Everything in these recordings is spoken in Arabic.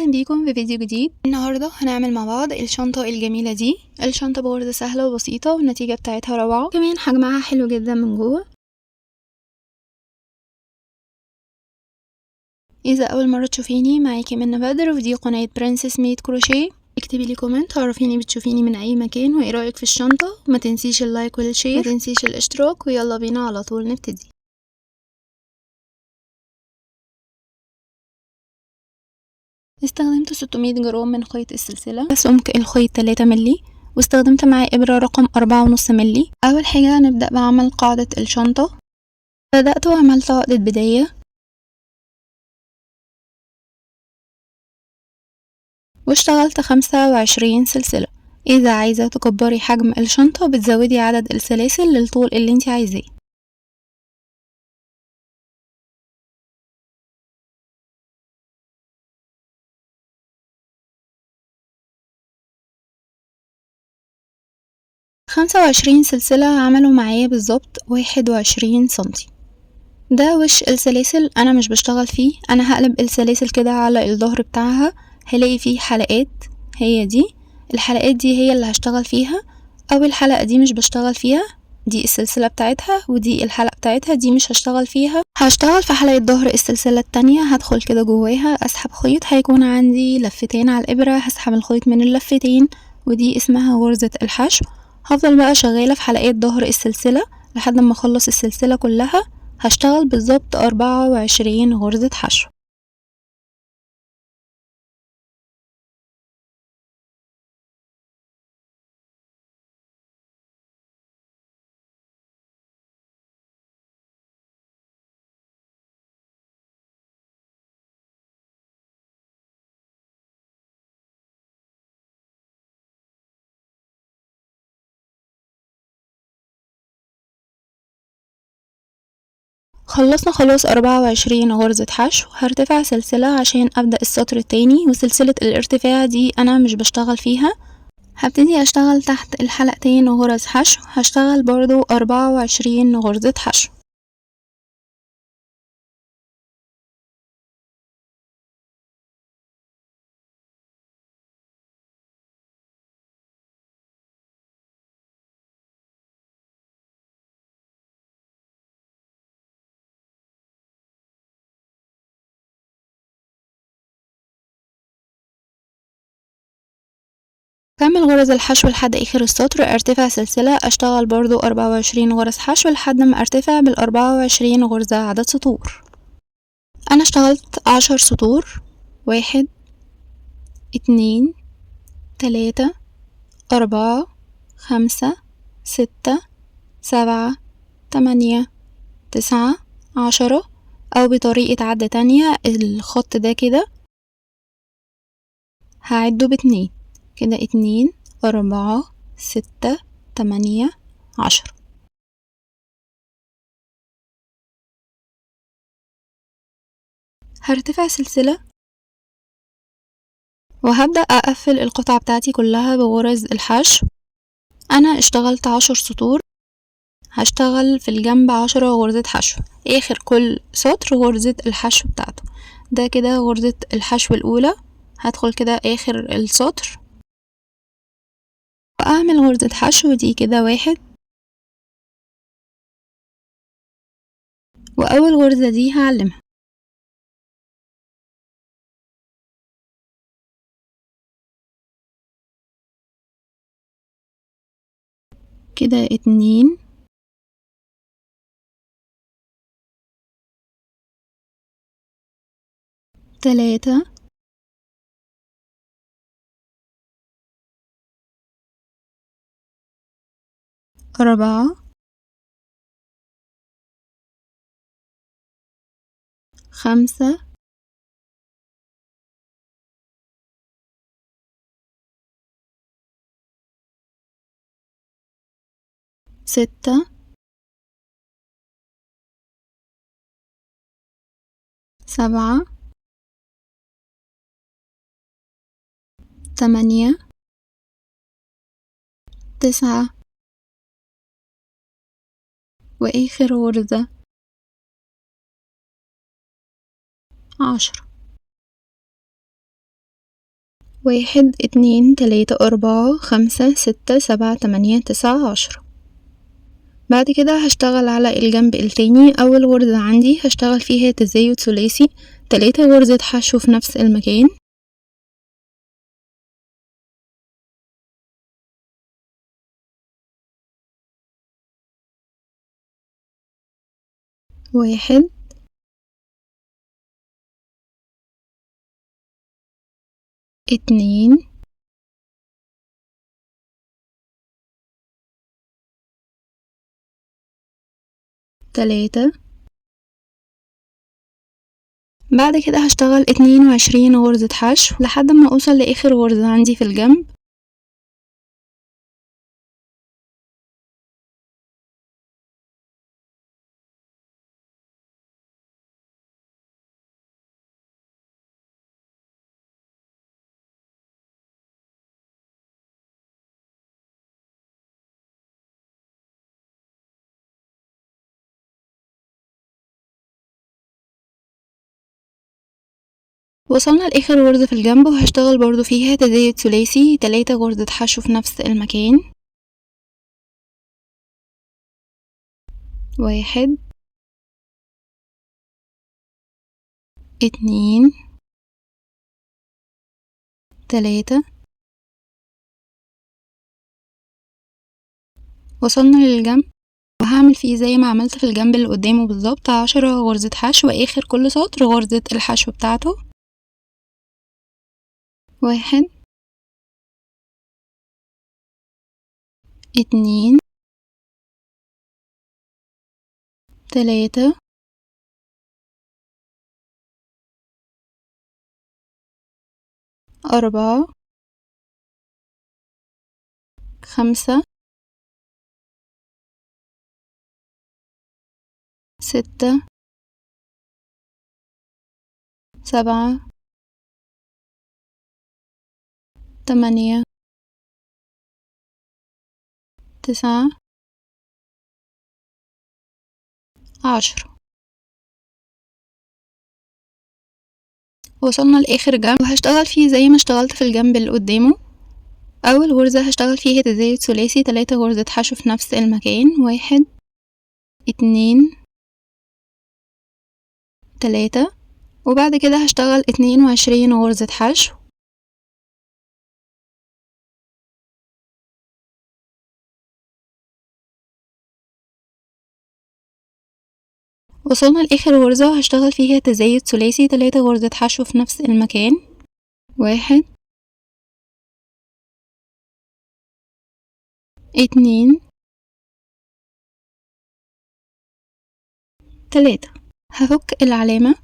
اهلا بيكم في فيديو جديد. النهارده هنعمل مع بعض الشنطه الجميله دي. الشنطه بغرزه سهله وبسيطه والنتيجه بتاعتها روعه، كمان حجمها حلو جدا من جوه. اذا اول مره تشوفيني، معاكي منى بدر ودي قناه برنسس ميد كروشيه. اكتبي لي كومنت عرفيني بتشوفيني من اي مكان وايه رايك في الشنطه. ما تنسيش اللايك والشير، ما تنسيش الاشتراك، ويلا بينا على طول نبتدي. استخدمت 600 جرام من خيط السلسلة، سمك الخيط 3 ملي، واستخدمت معاه إبرة رقم 4.5 ملي. أول حاجة هنبدأ بعمل قاعدة الشنطة. بدأت وعملت عقدة بداية واشتغلت 25 سلسلة. إذا عايزة تكبري حجم الشنطة بتزودي عدد السلاسل للطول اللي انت عايزاه. خمسة وعشرين سلسلة عملوا معايا بالظبط 21 سنتي. ده وش السلاسل، انا مش بشتغل فيه، انا هقلب السلاسل كده على الظهر بتاعها، هلاقي فيه حلقات. هي دي الحلقات دي هي اللي هشتغل فيها. اول حلقة دي مش بشتغل فيها، دي السلسلة بتاعتها، ودي الحلقة بتاعتها، دي مش هشتغل فيها. هشتغل في حلقة ظهر السلسلة التانية. هدخل كده جواها اسحب خيط، هيكون عندي لفتين على الابرة، هسحب الخيط من اللفتين، ودي اسمها غرزة الحشو. هفضل بقى شغالة في حلقات ظهر السلسلة لحد ما اخلص السلسلة كلها. هشتغل بالظبط 24 غرزة حشو. خلصنا خلاص 24 غرزة حشو. هرتفع سلسلة عشان أبدأ السطر التاني، وسلسلة الارتفاع دي أنا مش بشتغل فيها. هبتدي أشتغل تحت الحلقتين غرز حشو، هشتغل برضو 24 غرزة حشو. كمل غرز الحشو لحد اخر السطر، ارتفع سلسلة، اشتغل برضو 24 غرز حشو لحد ما ارتفع بال24 غرزة عدد سطور. انا اشتغلت 10 سطور، 1 2 3 4 5 6 7 8 9 10، او بطريقة عد تانية الخط ده كده هعده ب2 كده، 2 4 6 8 10. هرتفع سلسلة وهبدأ اقفل القطعة بتاعتي كلها بغرز الحشو. انا اشتغلت 10 سطور، هشتغل في الجنب 10 غرزة حشو، اخر كل سطر غرزة الحشو بتاعته. ده كده غرزة الحشو الاولى. هدخل كده اخر السطر واعمل غرزة حشو دي كده 1، واول غرزة دي هعلمها كده 2 3 4 5 6 7 8 9 واخر غرزة 10. 1 2 3 4 5 6 7 8 9 10. بعد كده هشتغل على الجنب التاني. اول غرزة عندي هشتغل فيها تزايد ثلاثي 3 غرزة حشو في نفس المكان. واحد، اتنين، تلاتة. بعد كده هشتغل 22 غرزة حشو لحد ما اوصل لاخر غرزة عندي في الجنب. وصلنا لاخر غرزة في الجنب وهشتغل برضو فيها تزايد ثلاثي 3 غرزة حشو في نفس المكان. واحد، اتنين، تلاتة. وصلنا للجنب وهعمل فيه زي ما عملت في الجنب اللي قدامه بالظبط 10 غرزة حشو واخر كل سطر غرزة الحشو بتاعته. واحد، اتنين، تلاتة، أربعة، خمسة، ستة، سبعة، تمانية، تسعة، 10. وصلنا لاخر جنب وهشتغل فيه زي ما اشتغلت في الجنب اللي قدامه. اول غرزة هشتغل فيها تزايد ثلاثي 3 غرزة حشو في نفس المكان. واحد، اتنين، تلاتة. وبعد كده هشتغل 22 غرزة حشو. وصلنا لاخر غرزة وهشتغل فيها تزايد ثلاثي 3 غرزة حشو في نفس المكان. واحد، اتنين، تلاتة. هفك العلامة،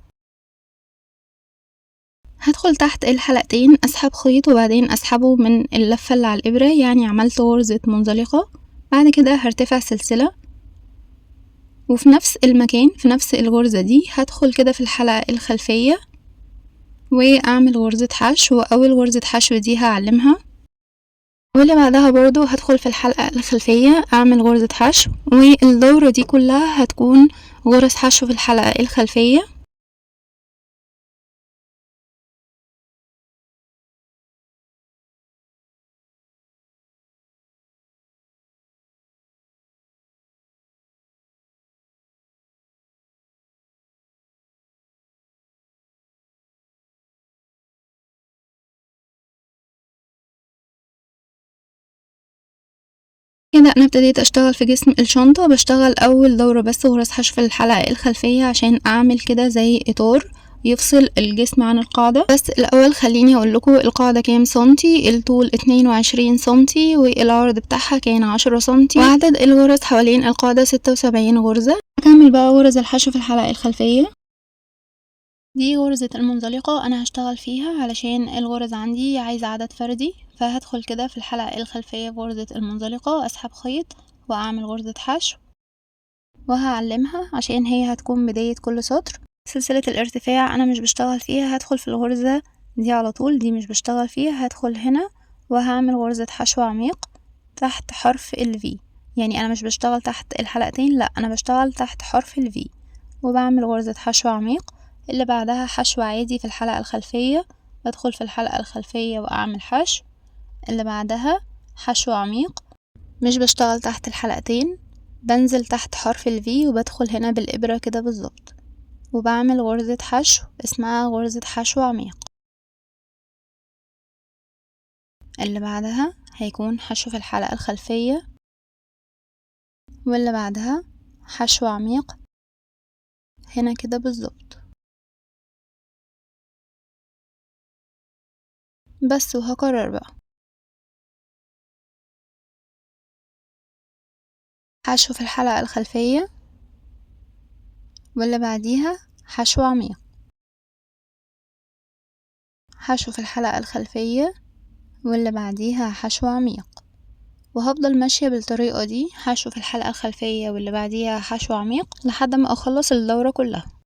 هدخل تحت الحلقتين اسحب خيط وبعدين اسحبه من اللفة اللي على الابرة، يعني عملت غرزة منزلقة. بعد كده هرتفع سلسلة وفي نفس المكان في نفس الغرزة دي هدخل كده في الحلقة الخلفية واعمل غرزة حشو. واول غرزة حشو دي هعلمها واللي بعدها برضو هدخل في الحلقة الخلفية اعمل غرزة حشو، والدورة دي كلها هتكون غرز حشو في الحلقة الخلفية. كده انا ابتديت اشتغل في جسم الشنطة. بشتغل اول دورة بس غرز حشو في الحلقة الخلفية عشان اعمل كده زي اطار يفصل الجسم عن القاعدة. بس الاول خليني اقول لكم القاعدة كام سنتي. الطول 22 سنتي والعرض بتاعها كان 10 سنتي وعدد الغرز حوالين القاعدة 76 غرزة. هكمل بقى غرز الحشو في الحلقة الخلفية. دي غرزة المنزلقة انا هشتغل فيها علشان الغرز عندي عايزة عدد فردي، فهدخل كده في الحلقة الخلفية بغرزة المنزلقة اسحب خيط واعمل غرزة حشو وهعلمها عشان هي هتكون بداية كل سطر. سلسلة الارتفاع انا مش بشتغل فيها، هدخل في الغرزة دي على طول، دي مش بشتغل فيها. هدخل هنا وهعمل غرزة حشو عميق تحت حرف ال V، يعني انا مش بشتغل تحت الحلقتين، لا انا بشتغل تحت حرف ال V وبعمل غرزة حشو عميق. اللي بعدها حشو عادي في الحلقة الخلفية بدخل في الحلقة الخلفية واعمل حشو. اللي بعدها حشو عميق، مش بشتغل تحت الحلقتين، بنزل تحت حرف الفي وبدخل هنا بالإبرة كده بالظبط، وبعمل غرزة حشو اسمها غرزة حشو عميق. اللي بعدها هيكون حشو في الحلقة الخلفية، واللي بعدها حشو عميق هنا كده بالظبط. بس وهكرر بقى حشو في الحلقة الخلفية، واللي بعديها حشو عميق، حشو في الحلقة الخلفية، واللي بعديها حشو عميق. وهفضل ماشية بالطريقة دي، حشو في الحلقة الخلفية واللي بعديها حشو عميق لحد ما اخلص الدورة كلها.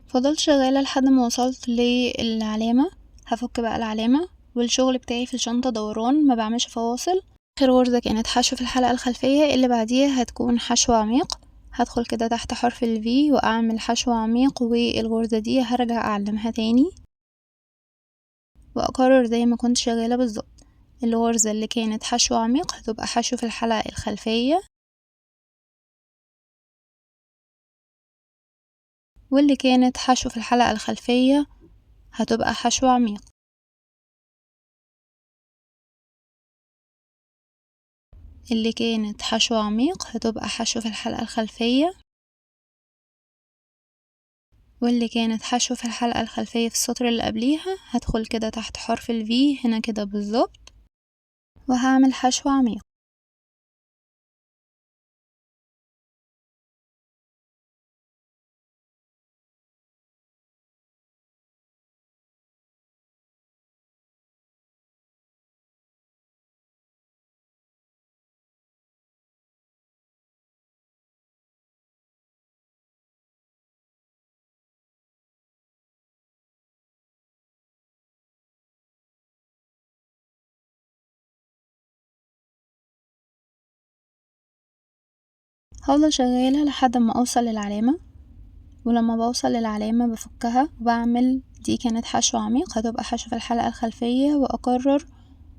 فضلت شغالة لحد ما وصلت للعلامة. هفك بقى العلامة، والشغل بتاعي في الشنطة دوران، ما بعملش فواصل. اخر غرزة كانت حشو في الحلقة الخلفية، اللي بعديها هتكون حشو عميق. هدخل كده تحت حرف الفي واعمل حشو عميق، والغرزة دي هرجع اعلمها تاني واكرر زي ما كنت شغالة بالظبط. الغرزة اللي كانت حشو عميق هتبقى حشو في الحلقة الخلفية، واللي كانت حشو في الحلقة الخلفية هتبقى حشو عميق. اللي كانت حشو عميق هتبقى حشو في الحلقة الخلفية، واللي كانت حشو في الحلقة الخلفية في السطر اللي قبليها هدخل كده تحت حرف الفي هنا كده بالظبط، وهعمل حشو عميق. هفضل شغالة لحد ما اوصل للعلامة، ولما بوصل للعلامة بفكها وبعمل دي كانت حشو عميق هتبقى حشو في الحلقة الخلفية، واكرر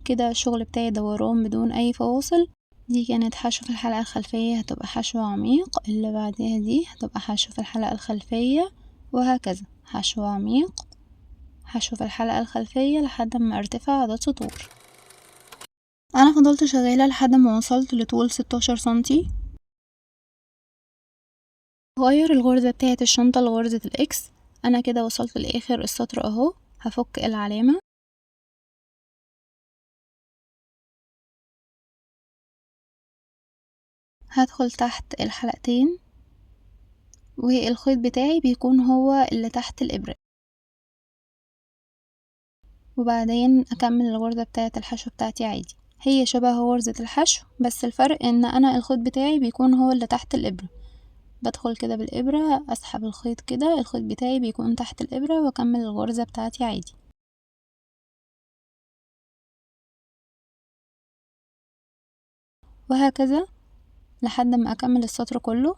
كده الشغل بتاعي دوران بدون اي فواصل. دي كانت حشو في الحلقة الخلفية هتبقى حشو عميق، اللي بعدها دي هتبقى حشو في الحلقة الخلفية، وهكذا حشو عميق، حشو في الحلقة الخلفية لحد ما ارتفع عدد سطور. انا فضلت شغالة لحد ما وصلت لطول 16 سنتي. غير الغرزة بتاعة الشنطة لغرزة الاكس. انا كده وصلت لاخر السطر اهو. هفك العلامة، هدخل تحت الحلقتين، والخيط بتاعي بيكون هو اللي تحت الإبرة، وبعدين أكمل الغرزة بتاعة الحشو بتاعتي عادي. هي شبه غرزة الحشو، بس الفرق ان انا الخيط بتاعي بيكون هو اللي تحت الإبرة. بدخل كده بالإبرة اسحب الخيط كده، الخيط بتاعي بيكون تحت الإبرة، واكمل الغرزة بتاعتي عادي. وهكذا لحد ما اكمل السطر كله.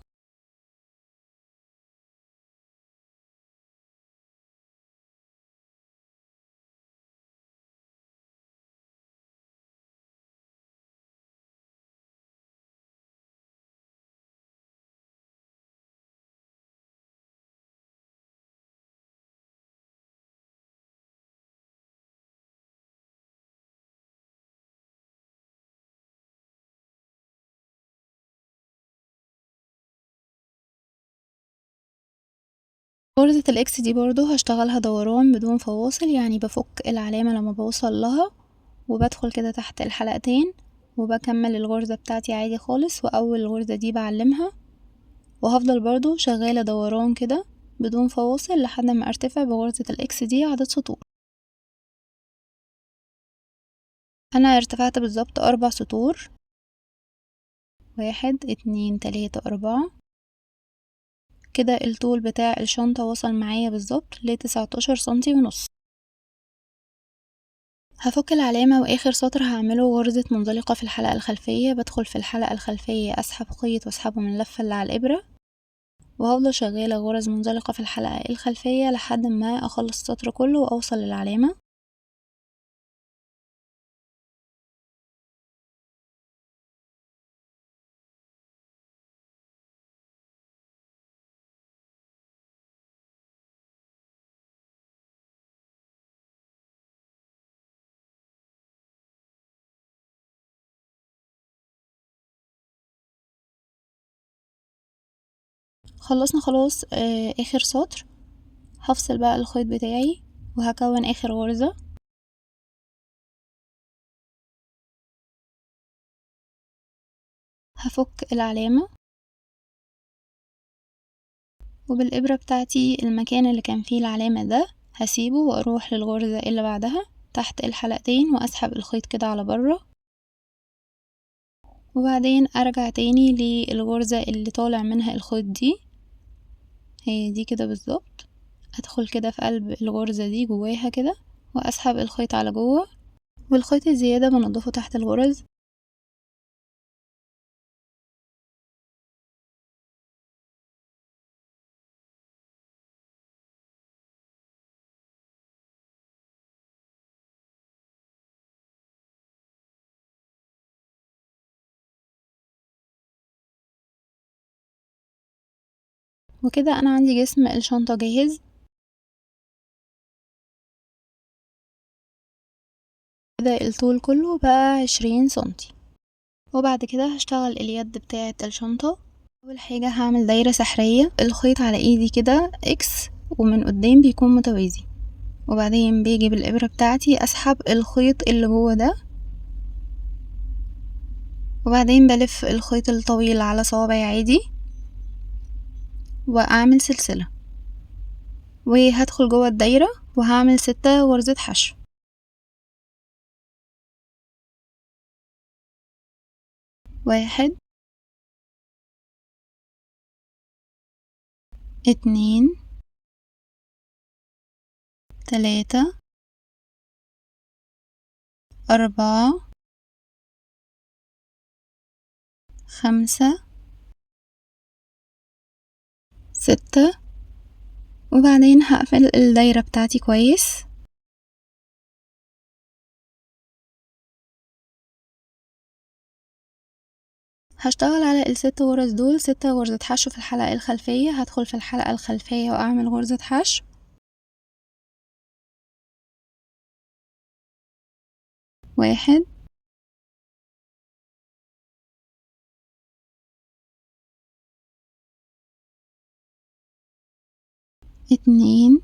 غرزة الاكس دي برضو هشتغلها دوران بدون فواصل، يعني بفك العلامة لما بوصل لها، وبدخل كده تحت الحلقتين وبكمل الغرزة بتاعتي عادي خالص، واول الغرزة دي بعلمها، وهفضل برضو شغالة دوران كده بدون فواصل لحد ما ارتفع بغرزة الاكس دي عدد سطور. انا ارتفعت بالظبط 4 سطور، 1 2 3 4. كده الطول بتاع الشنطة وصل معايا بالظبط ل19 سنتي ونص. هفك العلامة واخر سطر هعمله غرزة منزلقة في الحلقة الخلفية. بدخل في الحلقة الخلفية اسحب خيط واسحبه من اللفة اللي على الابرة، وهفضل شغالة غرز منزلقة في الحلقة الخلفية لحد ما اخلص السطر كله واوصل للعلامة. خلصنا خلاص اخر سطر. هفصل بقى الخيط بتاعي وهكون اخر غرزة. هفك العلامة وبالإبرة بتاعتي المكان اللي كان فيه العلامة ده هسيبه واروح للغرزة اللي بعدها تحت الحلقتين واسحب الخيط كده على بره، وبعدين ارجع تاني للغرزة اللي طالع منها الخيط دي، هي دي كده بالظبط. ادخل كده في قلب الغرزة دي جواها كده واسحب الخيط على جوه، والخيط الزيادة بنضفه تحت الغرز. وكده انا عندي جسم الشنطة جاهز. كده الطول كله بقى 20 سنتي. وبعد كده هشتغل اليد بتاعة الشنطة. اول حاجة هعمل دايرة سحرية، الخيط على ايدي كده اكس ومن قدام بيكون متوازي، وبعدين بيجي بالابرة بتاعتي اسحب الخيط اللي جوه ده، وبعدين بلف الخيط الطويل على صوابعي عادي واعمل سلسلة، وهدخل جوه الدايرة وهعمل 6 غرزة حشو. 1 2 3 4 5 6. وبعدين هقفل الدايرة بتاعتي كويس. هشتغل على ال6 غرز دول 6 غرزة حشو في الحلقة الخلفية. هدخل في الحلقة الخلفية واعمل غرزة حشو، 1 2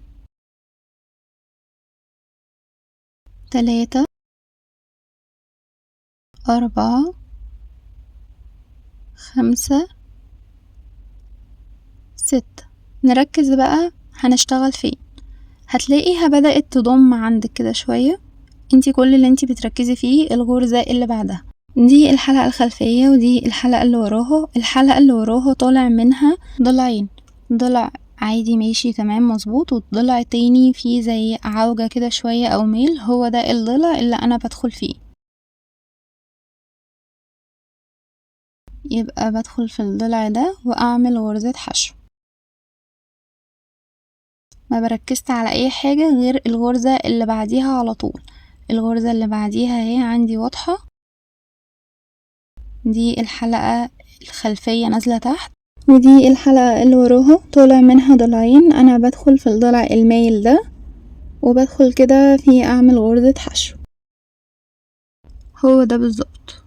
3 4 5 6. نركز بقى هنشتغل فين. هتلاقيها بدأت تضم عندك كده شوية، انتي كل اللي انتي بتركزي فيه الغرزة اللي بعدها. دي الحلقة الخلفية ودي الحلقة اللي وراها. الحلقة اللي وراها طالع منها ضلعين، ضلع عادي ماشي تمام مظبوط، والضلع التاني فيه زي عوجة كده شوية او ميل، هو ده الضلع اللي انا بدخل فيه. يبقى بدخل في الضلع ده واعمل غرزة حشو، ما بركزت على اي حاجة غير الغرزة اللي بعديها على طول. الغرزة اللي بعديها هي عندي واضحة، دي الحلقة الخلفية نازلة تحت، ودي الحلقة اللي وراها طالع منها ضلعين. انا بدخل في الضلع المايل ده وبدخل كده في اعمل غرزة حشو، هو ده بالظبط.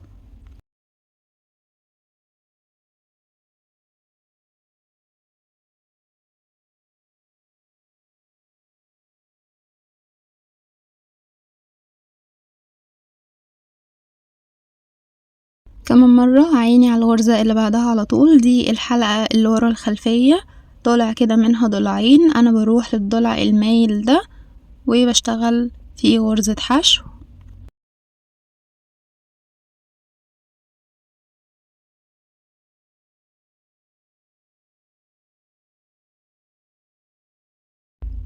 كمان مرة عيني على الغرزة اللي بعدها على طول، دي الحلقة اللي ورا الخلفية طالع كده منها ضلعين. انا بروح للضلع المايل ده وبشتغل في غرزة حشو،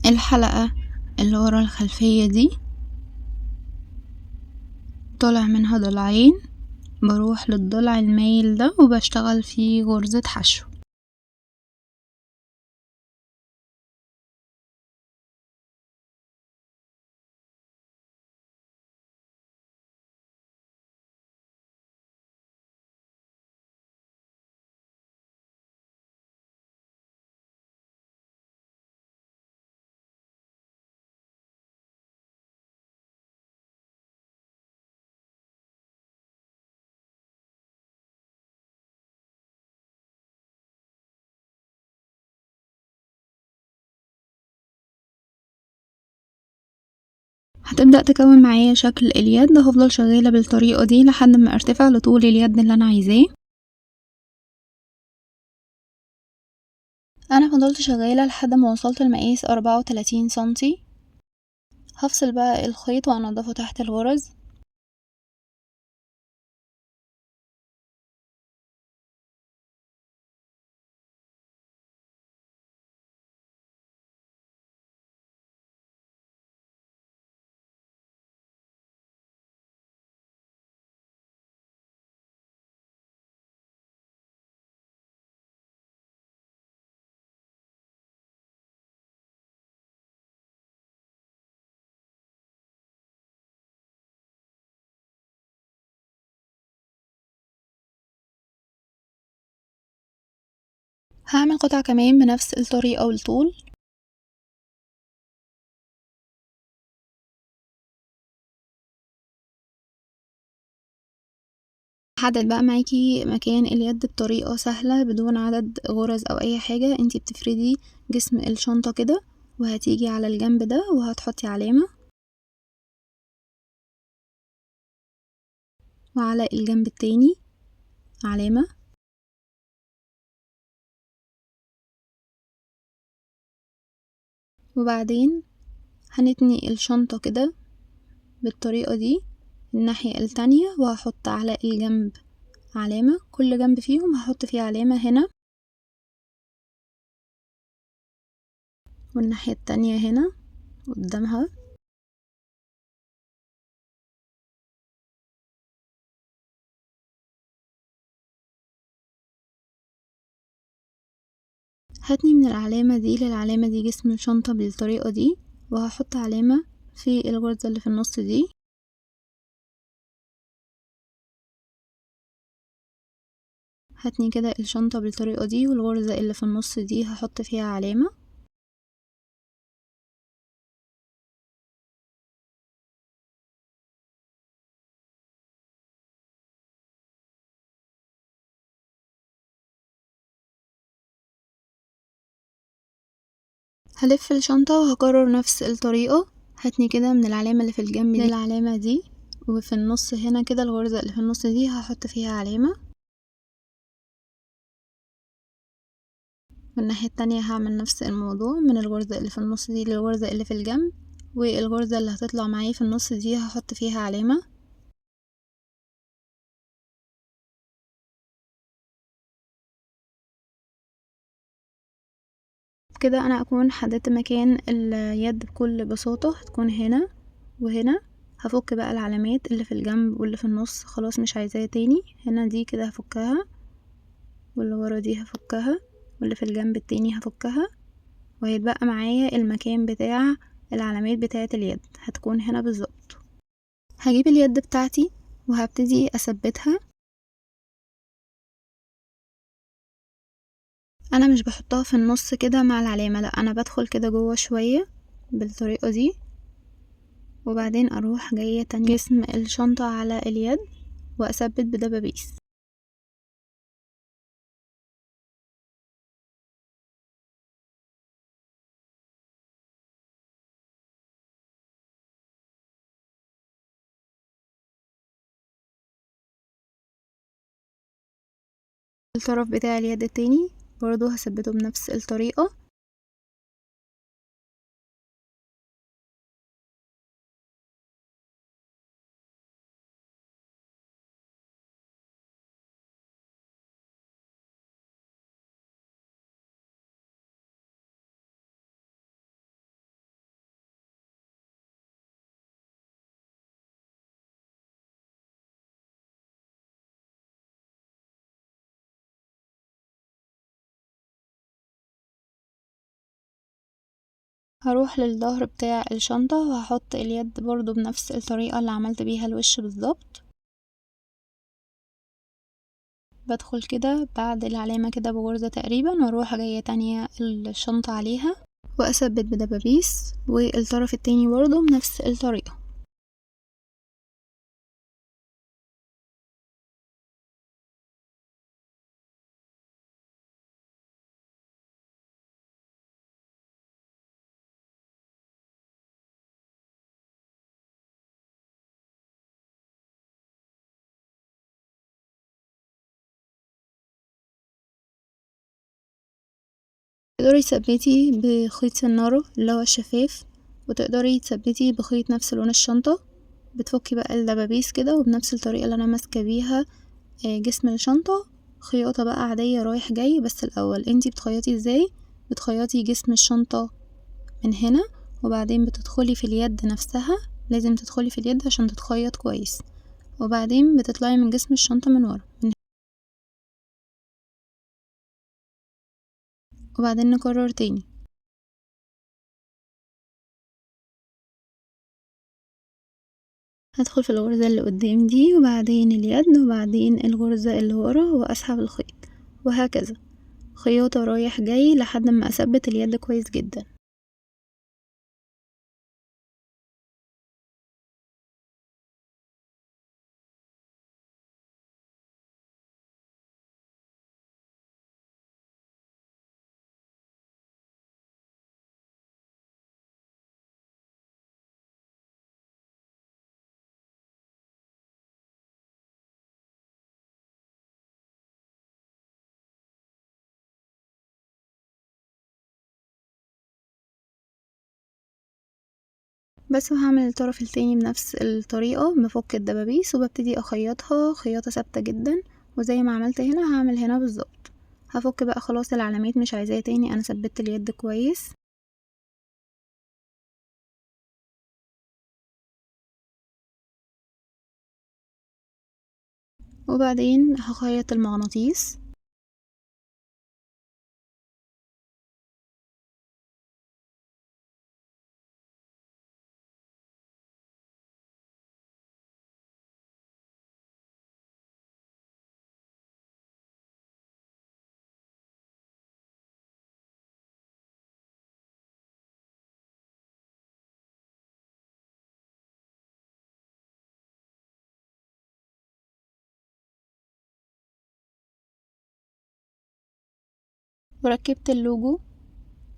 الحلقة اللي ورا الخلفية دي طالع منها ضلعين، بروح للضلع المايل ده وبشتغل فيه غرزة حشو. هتبدأ تكون معايا شكل اليد، هفضل شغالة بالطريقة دي لحد ما ارتفع لطول اليد اللي انا عايزاه. انا فضلت شغالة لحد ما وصلت المقاس 34 سنتي. هفصل بقى الخيط وانضفه تحت الغرز. هعمل قطعة كمان بنفس الطريقة والطول. هحدد بقى معاكي مكان اليد بطريقة سهلة بدون عدد غرز او اي حاجة. انتي بتفردي جسم الشنطة كده وهتيجي على الجنب ده وهتحطي علامة، وعلى الجنب التاني علامة، وبعدين هنتني الشنطة كده بالطريقة دي الناحية التانية، وهحط على الجنب علامة، كل جنب فيهم هحط فيه علامة هنا، والناحية التانية هنا قدامها. هتني من العلامة دي للعلامة دي جسم الشنطة بالطريقة دي، وهحط علامة في الغرزة اللي في النص دي. هتني كده الشنطة بالطريقة دي، والغرزة اللي في النص دي هحط فيها علامة. هلف الشنطة وهكرر نفس الطريقة. هتني كده من العلامة اللي في الجنب دي للعلامة دي، وفي النص هنا كده الغرزة اللي في النص دي هحط فيها علامة. من الناحية التانية هعمل نفس الموضوع، من الغرزة اللي في النص دي للغرزة اللي في الجنب، والغرزة اللي هتطلع معايا في النص دي هحط فيها علامة. كده انا اكون حددت مكان اليد بكل بساطة، هتكون هنا وهنا. هفك بقى العلامات اللي في الجنب واللي في النص، خلاص مش عايزاها تاني. هنا دي كده هفكها، واللي ورا دي هفكها، واللي في الجنب التاني هفكها، وهيتبقى معايا المكان بتاع العلامات بتاعة اليد، هتكون هنا بالظبط. هجيب اليد بتاعتي وهبتدي اثبتها. انا مش بحطها في النص كده مع العلامة، لا انا بدخل كده جوه شوية بالطريقة دي، وبعدين اروح جاية تانية جسم الشنطة على اليد واثبت بدبابيس. الطرف بتاع اليد التاني برضو هثبته بنفس الطريقة. هروح للظهر بتاع الشنطة وهحط اليد برضو بنفس الطريقة اللي عملت بيها الوش بالظبط. بدخل كده بعد العلامة كده بغرزة تقريبا، واروح جاية تانية الشنطة عليها واثبت بدبابيس، والطرف التاني برضو بنفس الطريقة. تقدري تثبتي بخيط سنارة اللي هو الشفاف، وتقدري تثبتي بخيط نفس لون الشنطة. بتفكي بقى الدبابيس كده، وبنفس الطريقة اللي انا ماسكة بيها جسم الشنطة خياطة بقى عادية رايح جاي. بس الاول انتي بتخيطي ازاي؟ بتخيطي جسم الشنطة من هنا، وبعدين بتدخلي في اليد نفسها، لازم تدخلي في اليد عشان تتخيط كويس، وبعدين بتطلعي من جسم الشنطة من ورا وبعدين نكرر تاني. هدخل في الغرزة اللي قدام دي، وبعدين اليد، وبعدين الغرزة اللي ورا، واسحب الخيط، وهكذا خياطة رايح جاي لحد ما اثبت اليد كويس جدا. بس وهعمل الطرف التاني بنفس الطريقة، بفك الدبابيس وببتدي اخيطها خياطة ثابتة جدا، وزي ما عملت هنا هعمل هنا بالظبط. هفك بقى خلاص العلامات مش عايزاها تاني، انا ثبت اليد كويس. وبعدين هخيط المغناطيس، وركبت اللوجو،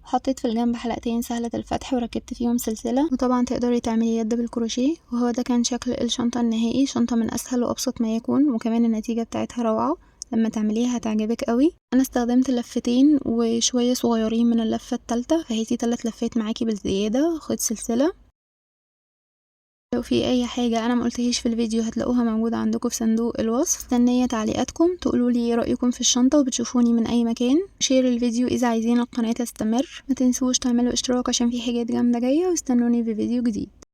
حطيت في الجنب حلقتين سهلة الفتح وركبت فيهم سلسلة. وطبعا تقدري تعملي يد بالكروشيه، وهو ده كان شكل الشنطة النهائي. شنطة من اسهل وابسط ما يكون، وكمان النتيجة بتاعتها روعة، لما تعمليها هتعجبك قوي. انا استخدمت لفتين وشوية صغيرين من اللفة التالتة، فهيتي 3 لفات معاكي بالزيادة خيط سلسلة. لو في اي حاجة انا مقلتهاش في الفيديو هتلاقوها موجودة عندكم في صندوق الوصف. مستنية تعليقاتكم، تقولولي ايه رأيكم في الشنطة، وبتشوفوني من اي مكان. شير الفيديو اذا عايزين القناة تستمر. ما تنسوش تعملوا اشتراك عشان في حاجات جامدة جاية، واستنوني في فيديو جديد.